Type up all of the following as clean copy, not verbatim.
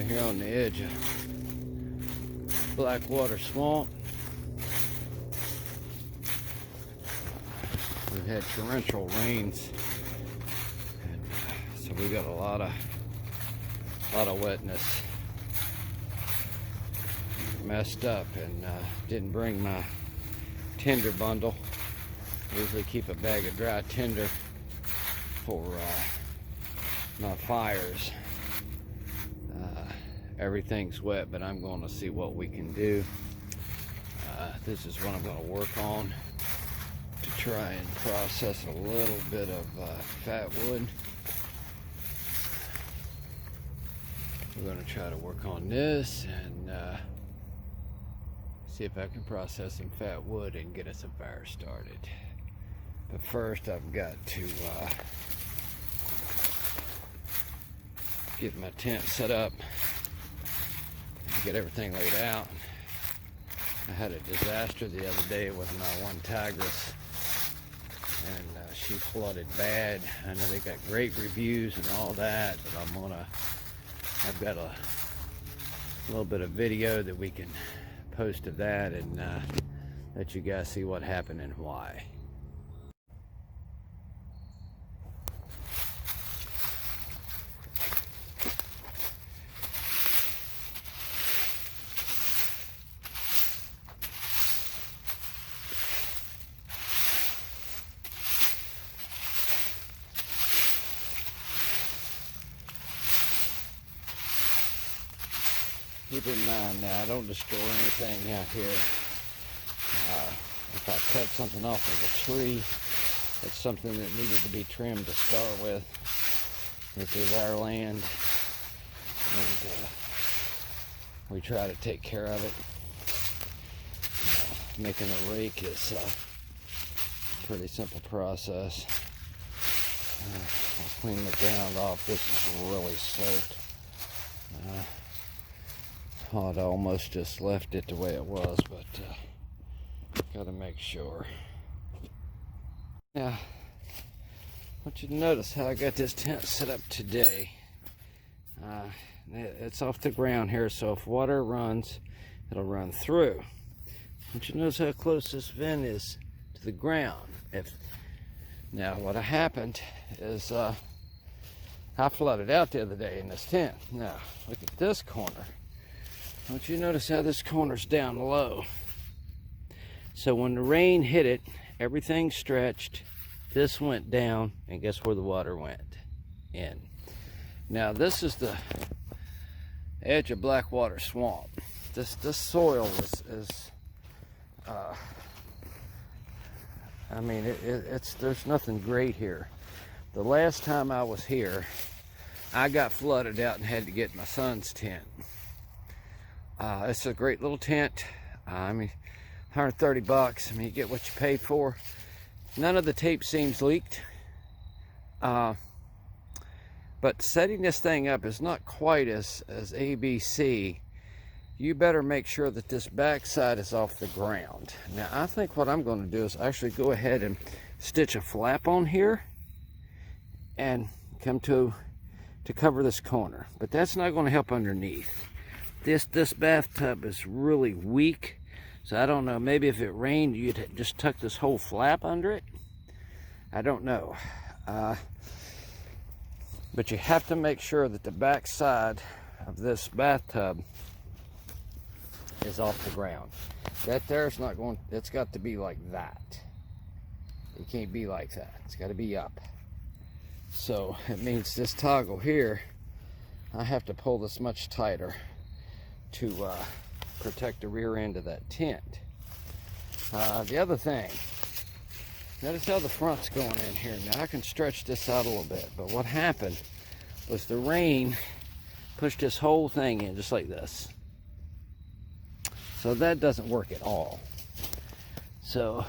here on the edge of Blackwater Swamp. We've had torrential rains, and so we got a lot of wetness. Messed up and didn't bring my tinder bundle. I usually keep a bag of dry tinder for my fires. Everything's wet, but I'm going to see what we can do. This is what I'm going to work on to try and process a little bit of fat wood. We're going to try to work on this and see if I can process some fat wood and get us a fire started. But first I've got to get my tent set up, get everything laid out. I had a disaster the other day with my one Tigris, and she flooded bad. I know they got great reviews and all that, but I've got a little bit of video that we can post of that and let you guys see what happened and why. Keep in mind now, I don't destroy anything out here. If I cut something off of a tree, it's something that needed to be trimmed to start with. This is our land, and we try to take care of it. Making a rake is a pretty simple process. I'll clean the ground off. This is really soaked. I'd almost just left it the way it was, but gotta make sure. Now, I want you to notice how I got this tent set up today. It's off the ground here, so if water runs, it'll run through. I want you to notice how close this vent is to the ground. Now, what happened is I flooded out the other day in this tent. Now, look at this corner. I want you to notice how this corner's down low. So when the rain hit it, everything stretched, this went down, and guess where the water went? In. Now this is the edge of Blackwater Swamp. This soil is I mean, there's nothing great here. The last time I was here, I got flooded out and had to get my son's tent. It's a great little tent. I mean, 130 bucks. I mean, you get what you pay for. None of the tape seams leaked. But setting this thing up is not quite as ABC. You better make sure that this backside is off the ground. Now, I think what I'm going to do is actually go ahead and stitch a flap on here and come to cover this corner. But that's not going to help underneath. This bathtub is really weak, so I don't know, maybe if it rained you'd just tuck this whole flap under it. I don't know. But you have to make sure that the back side of this bathtub is off the ground. That there's not going, it's got to be like that. It can't be like that. It's got to be up. So it means this toggle here, I have to pull this much tighter to protect the rear end of that tent. The other thing, notice how the front's going in here. Now I can stretch this out a little bit, but what happened was the rain pushed this whole thing in just like this. So that doesn't work at all. So,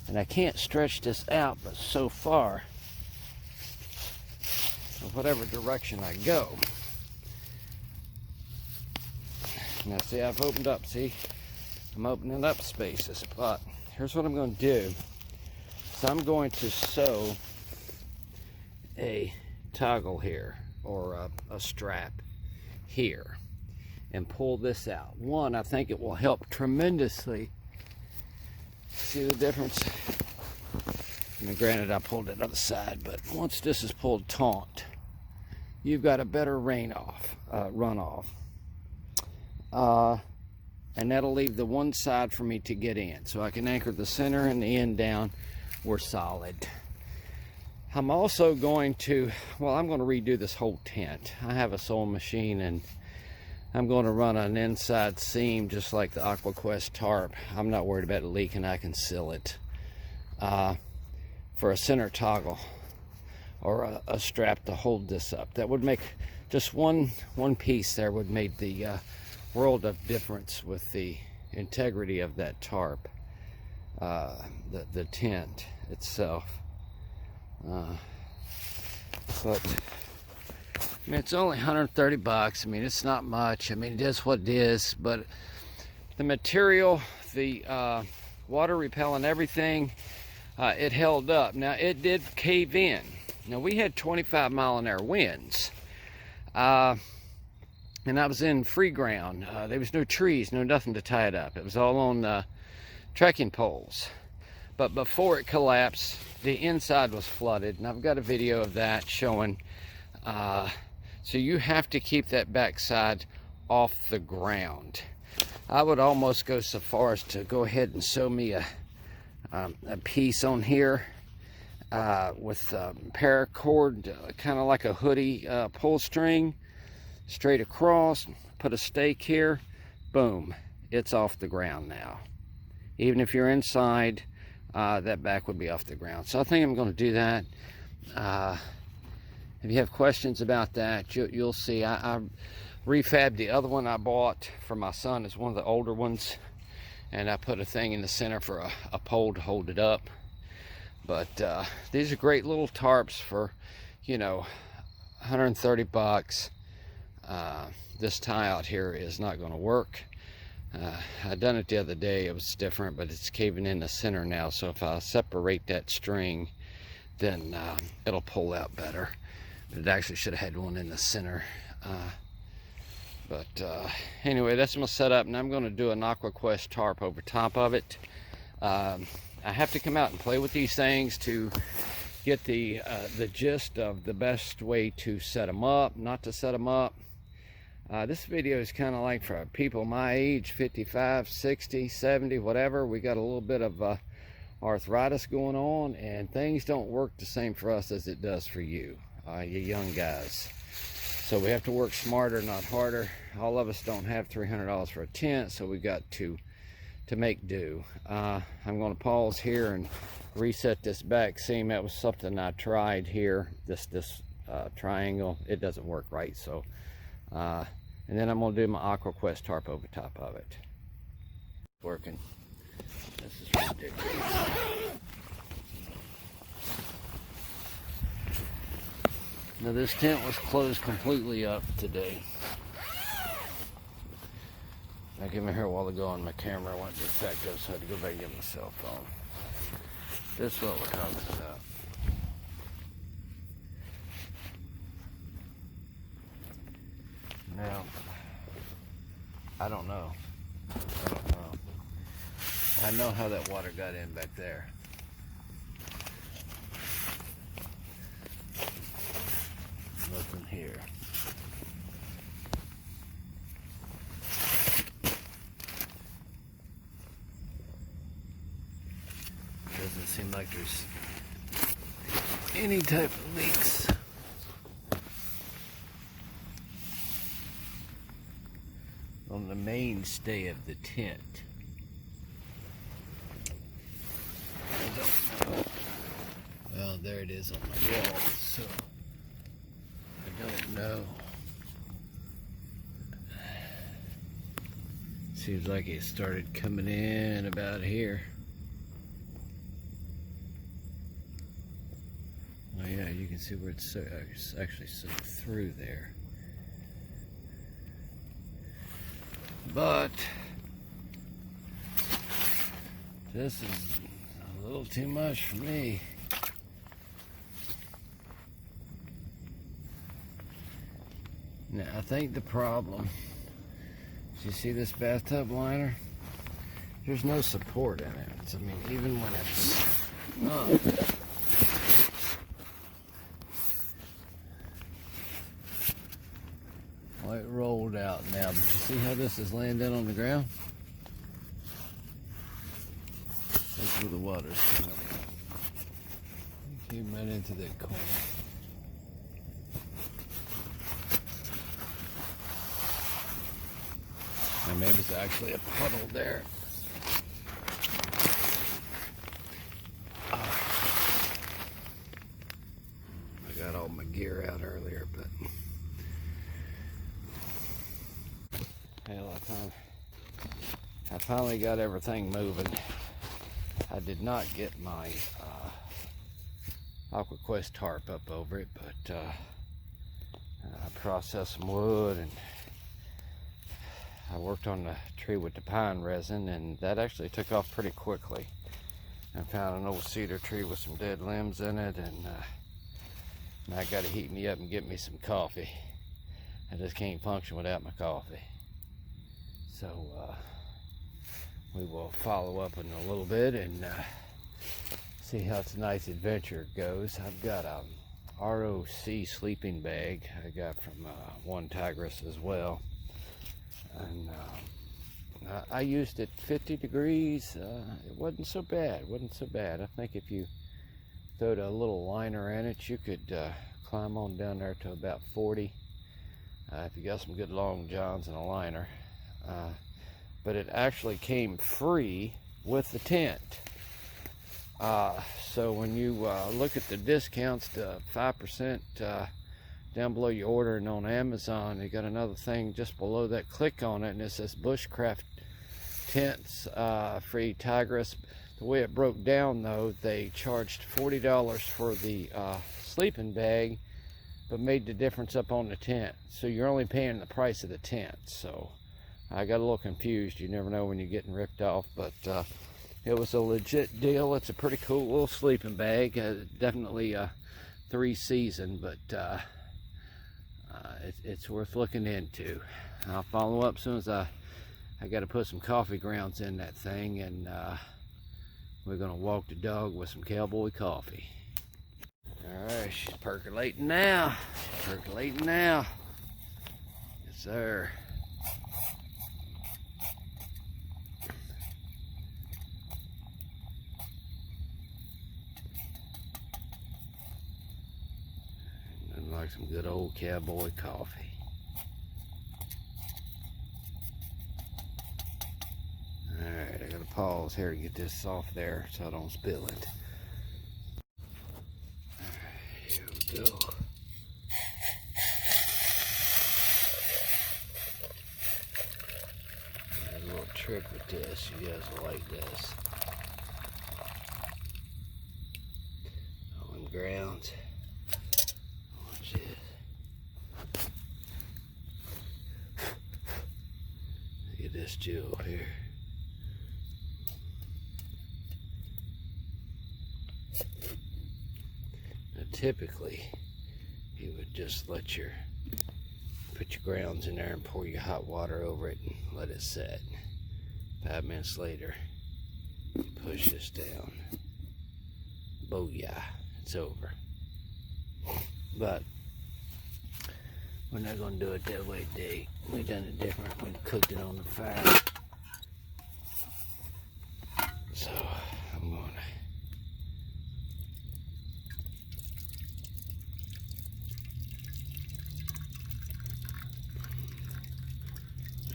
and I can't stretch this out but so far in whatever direction I go. Now see, I've opened up, see? I'm opening up spaces, but here's what I'm going to do. So I'm going to sew a toggle here, or a strap here. and pull this out. One, I think it will help tremendously. See the difference? I mean, granted, I pulled it on the side, but once this is pulled taut, you've got a better runoff. And that'll leave the one side for me to get in. So I can anchor the center and the end down. We're solid. I'm also going to, I'm going to redo this whole tent. I have a sewing machine and I'm going to run an inside seam just like the AquaQuest tarp. I'm not worried about it leaking. I can seal it for a center toggle or a strap to hold this up. That would make just one piece there would make the world of difference with the integrity of that tarp, the tent itself. But I mean, it's only 130 bucks. I mean, it's not much. I mean, it is what it is, but the material, the water repellent, everything, it held up. Now, it did cave in. Now, we had 25-mile-an-hour winds, and I was in free ground. There was no trees, nothing to tie it up. It was all on trekking poles. But before it collapsed, the inside was flooded, and I've got a video of that showing. So you have to keep that backside off the ground. I would almost go so far as to go ahead and sew me a piece on here with paracord, kind of like a hoodie pull string, straight across, put a stake here, boom, it's off the ground now. Even if you're inside, that back would be off the ground. So I think I'm going to do that. If you have questions about that, you'll see. I refabbed the other one I bought for my son. It's one of the older ones, and I put a thing in the center for a pole to hold it up. But these are great little tarps for, 130 bucks. This tie out here is not going to work. I done it the other day. It was different, but it's caving in the center now. So if I separate that string, then it'll pull out better. But it actually should have had one in the center. Anyway, that's my setup, and I'm going to do an AquaQuest tarp over top of it. I have to come out and play with these things to get the gist of the best way to set them up, not to set them up. This video is kind of like for people my age, 55, 60, 70, whatever. We got a little bit of arthritis going on, and things don't work the same for us as it does for you, you young guys. So we have to work smarter, not harder. All of us don't have $300 for a tent, so we got to make do. I'm going to pause here and reset this back seam. That was something I tried here. This triangle, it doesn't work right. So, and then I'm going to do my AquaQuest tarp over top of it. Working. This is ridiculous. Now this tent was closed completely up today. I came in here a while ago and my camera went defective, so I had to go back and get my cell phone. This is what we're talking about. Now, I don't know. I know how that water got in back there. Nothing here. Doesn't seem like there's any type of leaks. On the mainstay of the tent. I don't know. Well, there it is on my wall, so I don't know. Seems like it started coming in about here. Oh yeah, you can see where it's actually soaked through there. But this is a little too much for me. Now, I think the problem You see this bathtub liner? There's no support in it. I mean, even when it's up, well, it rolled out now. But you see how this is laying down on the ground? That's where the water's coming in. It came right into that corner. And maybe it's actually a puddle there. I got all my gear out earlier, but hell, I finally got everything moving. I did not get my AquaQuest tarp up over it, but I processed some wood and I worked on the tree with the pine resin, and that actually took off pretty quickly. I found an old cedar tree with some dead limbs in it, and now I got to heat me up and get me some coffee. I just can't function without my coffee. So we will follow up in a little bit and see how tonight's adventure goes. I've got a ROC sleeping bag I got from one Tigris as well. And I used it 50 degrees. It wasn't so bad. I think if you throwed a little liner in it, you could climb on down there to about 40 if you got some good long johns and a liner. But it actually came free with the tent. So when you look at the discounts, the 5% down below your ordering on Amazon, you got another thing just below that. Click on it and it says Bushcraft Tents, free Tigris. The way it broke down though, they charged $40 for the sleeping bag, but made the difference up on the tent. So you're only paying the price of the tent. So I got a little confused. You never know when you're getting ripped off, but it was a legit deal. It's a pretty cool little sleeping bag. Definitely a 3-season, but it's worth looking into. I'll follow up as soon as I got to put some coffee grounds in that thing, and we're gonna walk the dog with some cowboy coffee. All right, she's percolating now. Yes, sir. Nothing like some good old cowboy coffee. Alright, I gotta pause here to get this off there so I don't spill it. Alright, here we go. There's a little trick with this. You guys will like this. On grounds. Watch this. Look at this jewel here. Now, typically, you would just put your grounds in there and pour your hot water over it and let it set. 5 minutes later, you push this down. Booyah, it's over. But we're not going to do it that way today. We done it different. We cooked it on the fire. So I'm going to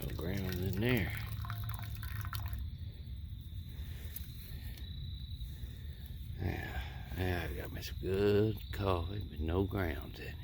no ground in there. Now I got me some good coffee with no grounds in it.